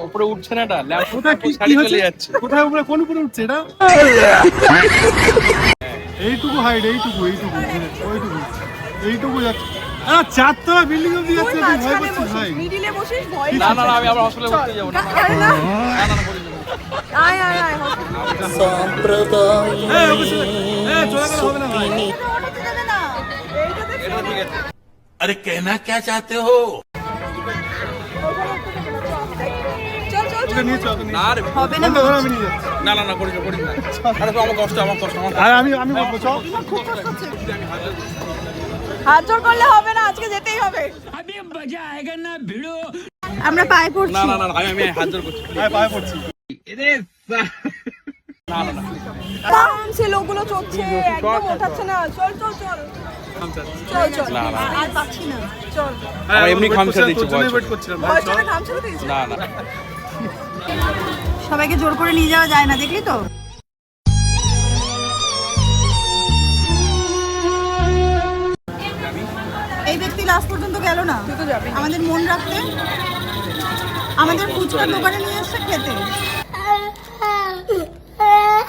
উপরে উঠছে না, এটা ল্যাম্প কোথায় কি শাড়ি হচ্ছে? চলে যাচ্ছে। কোথায় উপরে, কোন উপরে উঠছে এটা? এইটুকু হাইট, এইটুকু যাচ্ছে। চারতলা বিল্ডিং অব্দি যাচ্ছে, তুই ভয় করছিস ভাই? মিডিলে বসিস, ভয় না না না, আমি আবার হসপিটালে উঠতে যাবো না। আরে না, না না, বলি না। আয় আয় আয় চলে গেলে হবে না ভাই। এটা ঠিক আছে। अरे कहना क्या चाहते हो? চল চল ওকে নিয়ে চল, ওকে নিয়ে না রে, হবে না, চল। ধর, আমি নিয়ে যাচ্ছি। না না না, করিস না, করিস না। আরে তো আমার কষ্ট, আমার কষ্ট, আমার আর আমি বলবো চল। খুব কষ্ট হচ্ছে। হাত জোর করলে হবে না, আজকে যেতেই হবে। আমরা পায়ে না পড়ছি। না না, আমি হাত জোর করছি। আয় পায়ে পড়ছি। না না না, আরামসে লোকগুলো চলছে, একদম ওঠাচ্ছে না। চল চল চল চল চল। না, না। আর পাচ্ছি না, চল। আমার এমনি খামচা দিচ্ছে, তোর জন্যই ভয়। wait করছিলাম ভাই, ভয় চল। চলে ঘাম ছেড়ে দিয়েছে। না না, সবাইকে জোর করে নিয়ে যাওয়া যায় না, দেখলি তো? এই ব্যক্তি লাস্ট পর্যন্ত গেল না আমাদের মন রাখতে, আমাদের ফুচকার দোকানে নিয়ে এসছে খেতে।